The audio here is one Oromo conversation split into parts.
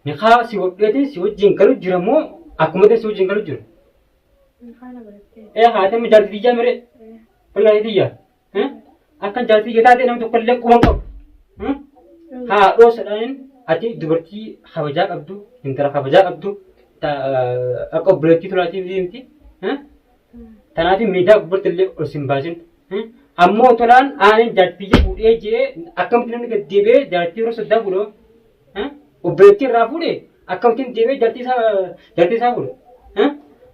Niqaa si hodheeti si wajjin galu jira moo akkuma ta'e si wajjin galu jiru? Haatami jaartii biyyaa miree wallahi biyyaa akkan jaartii biyyaa taate namni tokko illee quban qabu. Haadhoo sadhaaniin ati dubartii kabajaa qabdu intala kabajaa qabdu akka obboleettii tolaatii miti. Tanaatiin miidhaa gubbarti illee ol sin baasin. Ammoo tolaan aanin jaartii biyya fuudhee jee akkamitti namni gad deebi'ee jaartii yeroo soddaa fuudhoo. Obboleettii irraa fuudhee akkamittiin deebi'ee jaartii isaa fuudhe.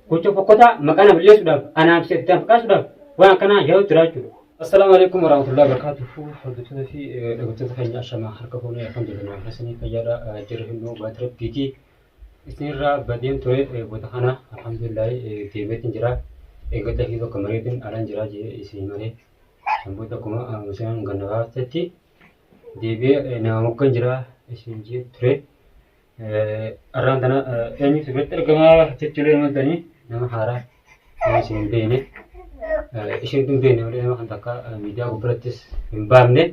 Gocha fokkotaa maqaa nama balleessuudhaaf anaaf seetti maqaasuudhaaf waan akkanaa yaa'u jira jechuudha. Assalaamu alaikum warahmatullahi wabarakatuh. Hordoftoota fi dhaggeeffattoota keenya ashamaa harka fuunee akkam jirtu akkasanii fayyaadha jirra himnuu baatira piikii isinirraa badeen ture goota kana alhamdulillah deebi'eetiin jira. Eeggata fi bakka mareetiin alaan jira jee isin malee shamboota akkuma musliimaan gannabaatti deebi'ee nama mokkan jira isin jee ture. Arraan tana eenyu sirriitti argamaa jechuudha himmatanii nama haaraa nama isin hin beekne. Isin tun beekne malee nama kan takka miidiyaa gubbarattis hin baafne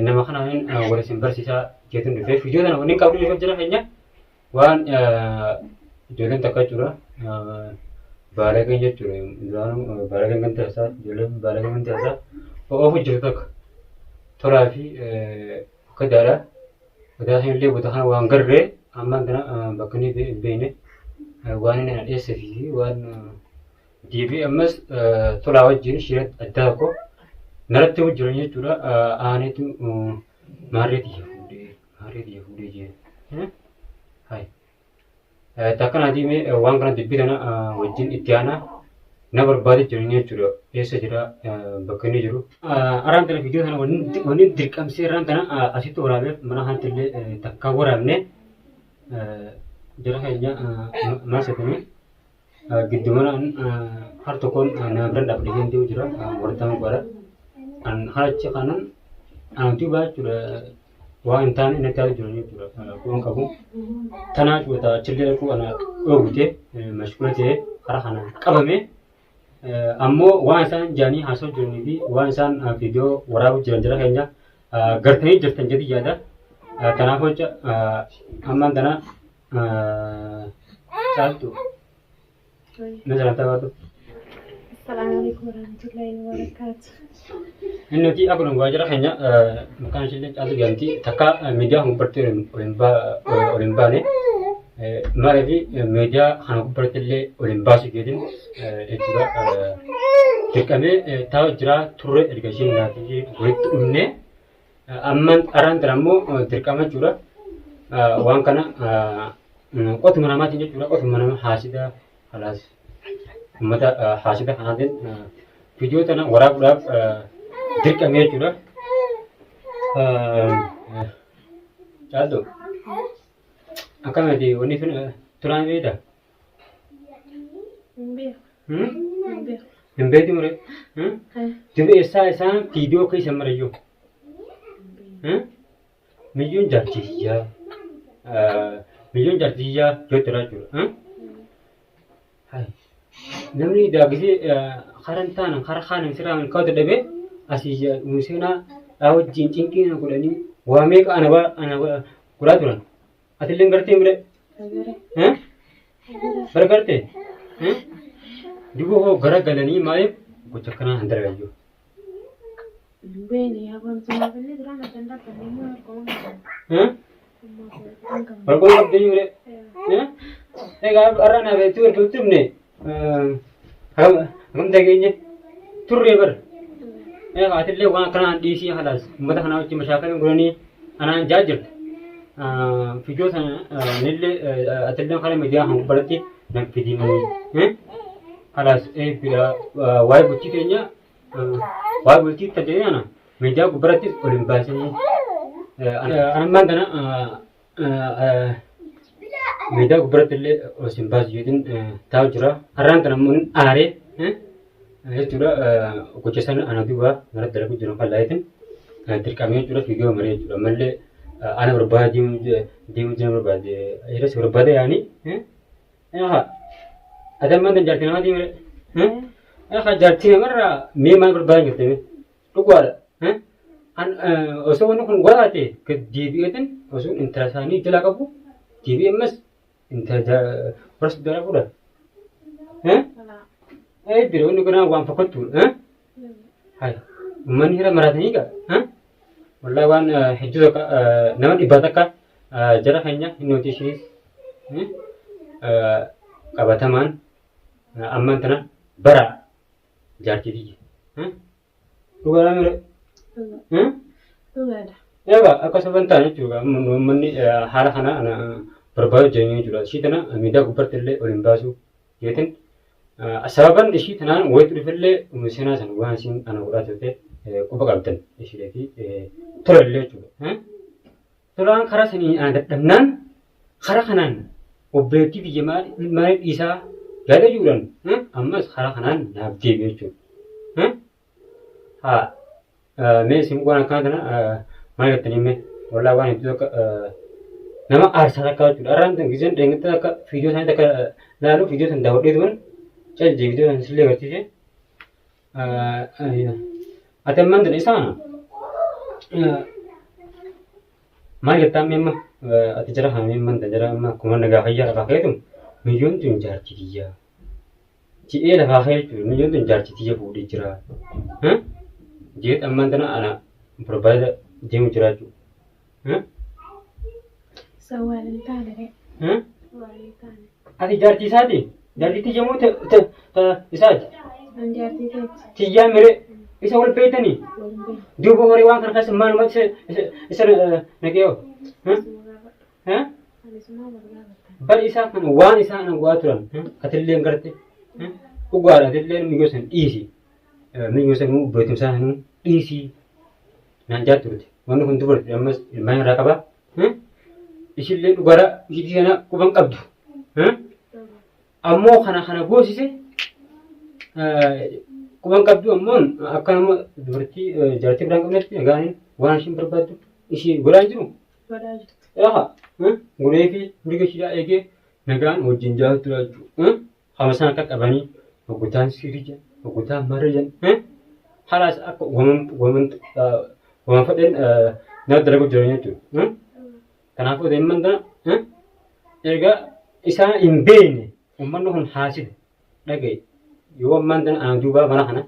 nama kanaan wal isin barsiisaa jechuun dhufee viidiyoo kana wanni qabdu dhufa jira keenya waan ijoolleen takka jechuudha baalagaan jechuudha baalagaan kan ta'esaa ijoolleen baalagaan kan ta'esaa oofu jiru takka tolaa fi gadaadha gadaa sana illee boota kana waan garree ammaan kana bakka inni hin beekne waan inni dheessee fi waan deebi'ee ammas tolaa wajjin shiree adda tokko naratti hojjetan jechuudha aaneetu maarreetii fuudhee jee. Takkanaa diimee waan kana dubbii tana wajjin itti aanaa na barbaade jiran jechuudha eessa jira bakka inni jiru. Araan tana viidiyoo tana wanni dirqamsee araan tana asitti waraabeef mana haanti illee takka waraabne jara keenya maasatanii. Gidduumanaan har tokkoon nama bira dhaabbatee deemu jira wartaan godha. An haachi kanan anuti baachuudha waan hin taane inni taa'ee jiran jechuudha. Kun qabu tanaa cuuta achillee dhaquu ana dhoowwite mashgula ta'ee karaa kana qabame ammoo waan isaan jaanii haasa'u jiranii fi waan isaan viidiyoo waraabu jiran jira keenya gartanii jirtan jedhi yaada. Kanaaf jecha ammaan tana caaltu. Nazaran tawaatu. Assalamualaikum warahmatullahi wabarakatuh. Inni nuti akkuma waajjira keenya maqaan ishee caaltu jedhamti takka miidiyaa gubbartee ol hin baane maaliif miidiyaa kana gubbartee illee ol hin baasu jedhin jechuudha. Dirqamee taa'u jira turre erga isheen naatii walitti dhumne ammaan araan tana ammoo dirqama jechuudha. Waan kana qotuma namaatiin jechuudha qotuma nama haasida. Halas ummata haasida kanaatiin viidiyoo tana waraabuudhaaf dirqamee jechuudha. Caaltu akkamati wanni sun turaan beektaa? Hin beektu mure? Dubee isaan viidiyoo keessa marayyuu miliyyoon jaartiyyaa jechuudha jechuudha. Namni daagisee karan taana kara kanan siraan kawta dhabe asii museenaa wajjin cinqiina godhanii waa meeqa ana godhaa turan. Atillee gartee mire? Gargartee? Duboo hoo gara galanii maaliif gocha akkanaa hin dargayyuu? Barqoon qabdee mire? Egaa arra na beektu erga ne hagam dhageenya turre bar. Atillee waan kanaan dhiisii halas uummata kanaa wajjin mashaakala godhanii anaan jaa jirtu. Viidiyoo sana nillee atillee kana miidiyaa kan gubbaratti nan fidimanii halas waa'ee bultii keenya waa'ee bultii tajaajilan ana miidiyaa gubbaratti ol hin baasanii. Ammaan kana miidiyaa gubbaratti illee ol hin baasu jedhin taa'u jira. Har'aan kana immoo aaree jechuudha gocha sana ana duuba gara dalagu jiru kan laayitin dirqamee jechuudha viidiyoo maree jechuudha. Mallee ana barbaade deemuu jira barbaade yeroo si barbaade yaani adammaan tan jaartii namaa deemee jaartii namarraa mee maal barbaada jirtee dhugaadha. Osoo wanni kun waraate gad deebi'eetin osoo intala isaanii jala qabu TVMS انت برس دولار ولا ها اي بيرو نقول وان فقط ها هاي من هنا مراتني كا ها والله وان حجوك نمط إبادك جرا خنيا نوتيشيس كابتمان أمان تنا برا جارتي دي ها تقول أنا ya ba aku sebentar juga meni hara hana ana berbau jengnya juga sih tena mida kuper telle olimbasu yakin asaban isi tena wait rifle umusena san wahasin ana ura tete kubagabdan isi lagi tolalle juga tolan khara sani ana damnan khara khanan objektif jema mari isa gada juran amma khara khanan nabdi beju ha me simkuan kan tena mana tadi me, wala wan itu nama arsala kau tu, orang tu gizen dengan tu video sana tak lalu video sana download itu kan, jadi video sana selesai kerja je, ada mana tu sana, mana kita memang ada cara kami memang ada cara memang kumand negara kaya apa kaya tu, million tu jar citia, cie lah kaya tu, million tu jar citia budi cara, jadi aman tu anak berbeza جيم جراجو سوالي تاني سوالي تاني هذه جارتي سادي جارتي تجمو إساج من جارتي تيجي مري إسأول بيتني دو بوري وان كرخاس معلومات إسر نكيو بل إسا كان وان إسا أنا قاتران كتلين كرتي وقارا تلين ميجوسن إيسي ميجوسن مو بيتم سانو إيسي nanjat turut, mana pun turut, emas ilmu rakaba, istilah negara istilah kubang kabdu, ammo khana bos isi, kubang kabdu ammon akan berarti jati berangkat nanti, again, wanasi berbatu, isi gulai tu, ya, gulai fi, mereka sudah ege, nagan ujin jauh turut, khawasan kat abani, hutan sirija, hutan marajan, halas aku woman Wang faden nak terlalu jauhnya tu, kenapa dia mana? Erga isa imben, umman tu kan hasil, lagi, yo mana ang juga mana kana,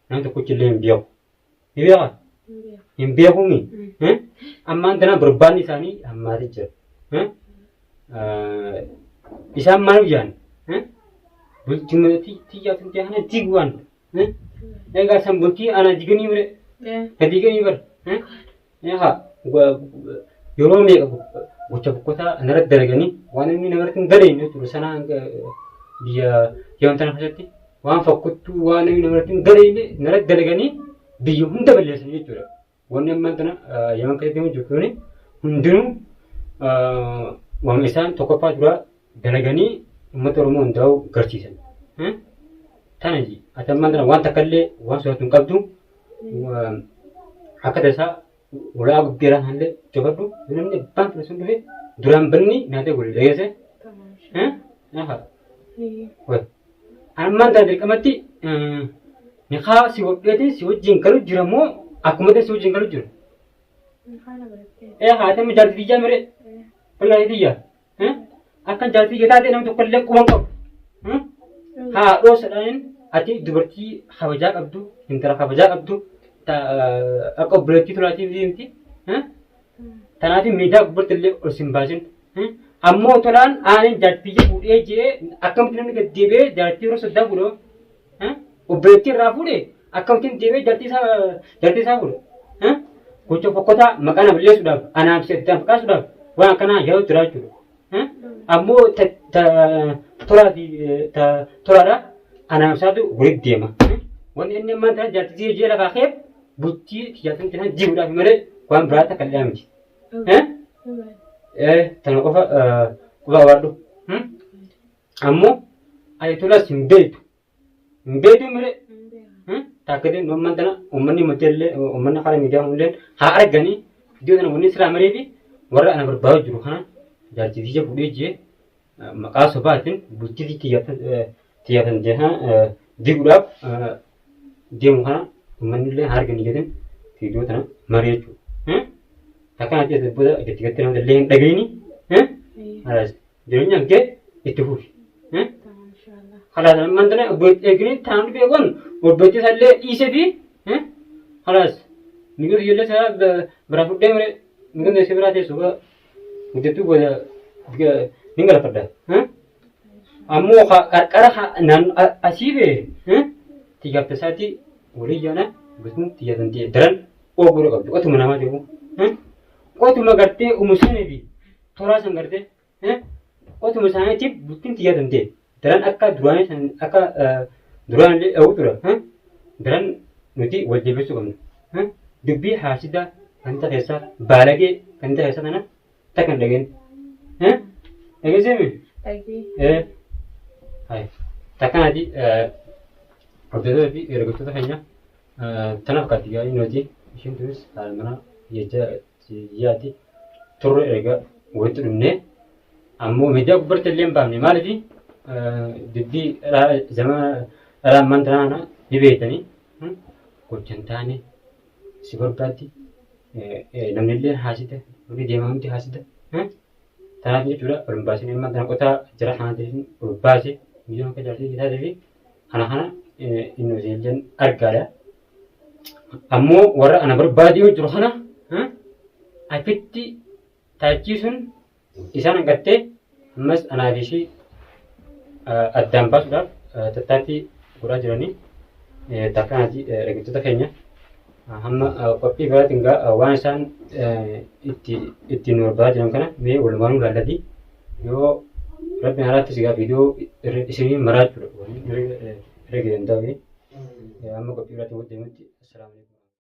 nanti kucing imbiak, imbiak, imbiak umi, amman tu na berban di sana, amari je, isa mana jan, cuma tiga hanya tiguan, erga sambuti anak tiga ni ber, ketiga ni ber. Ya, Euro me ucap kota narat daragani, wan ini naratin dari ini tu sana dia yang tanah hati, wan fakut tu wan ini naratin dari ini narat daragani dia hunda beli sini tu, wan yang mana yang kita temu juga ni, hundunu wan isan toko pajura daragani motor mondau gercisan, tanah ji, atau mana wan takalle wan suatu kabdu, Akka desa ulaa guddiran hande jofadhu namni bank sun dhufe duraan banni naate gol dheese aha way amman ta dirqamatti ni khaa si wodheeti si wajjin galu jira moo akkuma si wajjin galu jira haa tammi jaalti tiyyaa mere wallahi tiyya akkan jaalti tiyya taate namni tokko illee quban qabu haa dhoosadhaan ati dubartii kabajaa qabdu intala kabajaa qabdu aku berarti tu nanti nanti, tanah media bertelur osimbasin, ammo tulan ane jati je budi je, akam tu ni kedebe jati orang sedang bulu, berarti rafu de, akam tu debe jati sa bulu, kucu pokoknya makan beli sudah, anak sedang bekas sudah, wah kena jauh teraju, ammo tulara anak satu boleh dia mah, wan ini mana jati je lah kakek. Bukti jatuh kena jiwa mere kuam berata kalian mesti, tanah apa kuah wardu, ammo ayatulah simbedu mere, takkan nomor tanah umman ni mutelle umman kalau media umlen hari gani dia tanah umni seram merebi, warga anak berbau juruhan, jadi dia boleh je, maka sobatin bukti tiada jiwa dia muka Ummanillee harga ni jedhan fiidiyoo tana mari'achuu takkan ati as booda gatti nama illee hin dhagayini Halas jireenyaan kee itti fufi. Tamam inshaallah. Halas mantana eegni taa'an beekon obboleetti sallee dhiisee fi halas migira ijoollee isaa biraa fuudhee mure migira isa biraa teessu gaa guddettuu booda ni galfadha. Ammoo qarqara asii bee xiyyaafta isaatti walii jaana gosoonni xiyyaatan ta'e daran ooguu qabdu qotuma namaa ta'u qotuma gartee umusanii fi toraa san gartee qotuma isaaniitiif bultiin xiyyaatan ta'e daran akka duraanii san akka duraan illee dha'uu tura daran nuti wal deebisuu qabna dubbii haasidaa kan ta'e keessaa baalagee kan ta'e keessaa kana takkan dhageen dhageesseemi takkanati hordoftoota fi ergattoota keenya tanaaf kaatigaa nuti ishiin tunis haala mana yaati turre erga walitti dhufne ammoo miidiyaa gubbarta illee hin baafne maaliif dubbii zamana dhalaa ammaan tanaana ni beektanii gochan taane si barbaaddi namni illee haasita walii deemaa hundi haasita tanaaf jechuudha ol hin baasin amma kana qotaa jira kanaatiin ol baase biyyoon akka jaallatee jiraatee fi kana inni hojii argaadha. Ammoo warra ana barbaadee jiru kana achitti taachisuun isaan hanqattee ammas anaa fi ishii addaan baasuudhaaf tattaaffii godhaa jiranii takkaanaati dhaggeeffattoota keenya hamma qophii biraatiin waan isaan ittiin barbaadaa jiran kana mee walumaan ilaallati yoo rabbiin haalaatti sigaa viidiyoo isinii maraa jechuudha. Irra danda'u amma qophii biraatiin wal deemutti. Assalamu alaikum.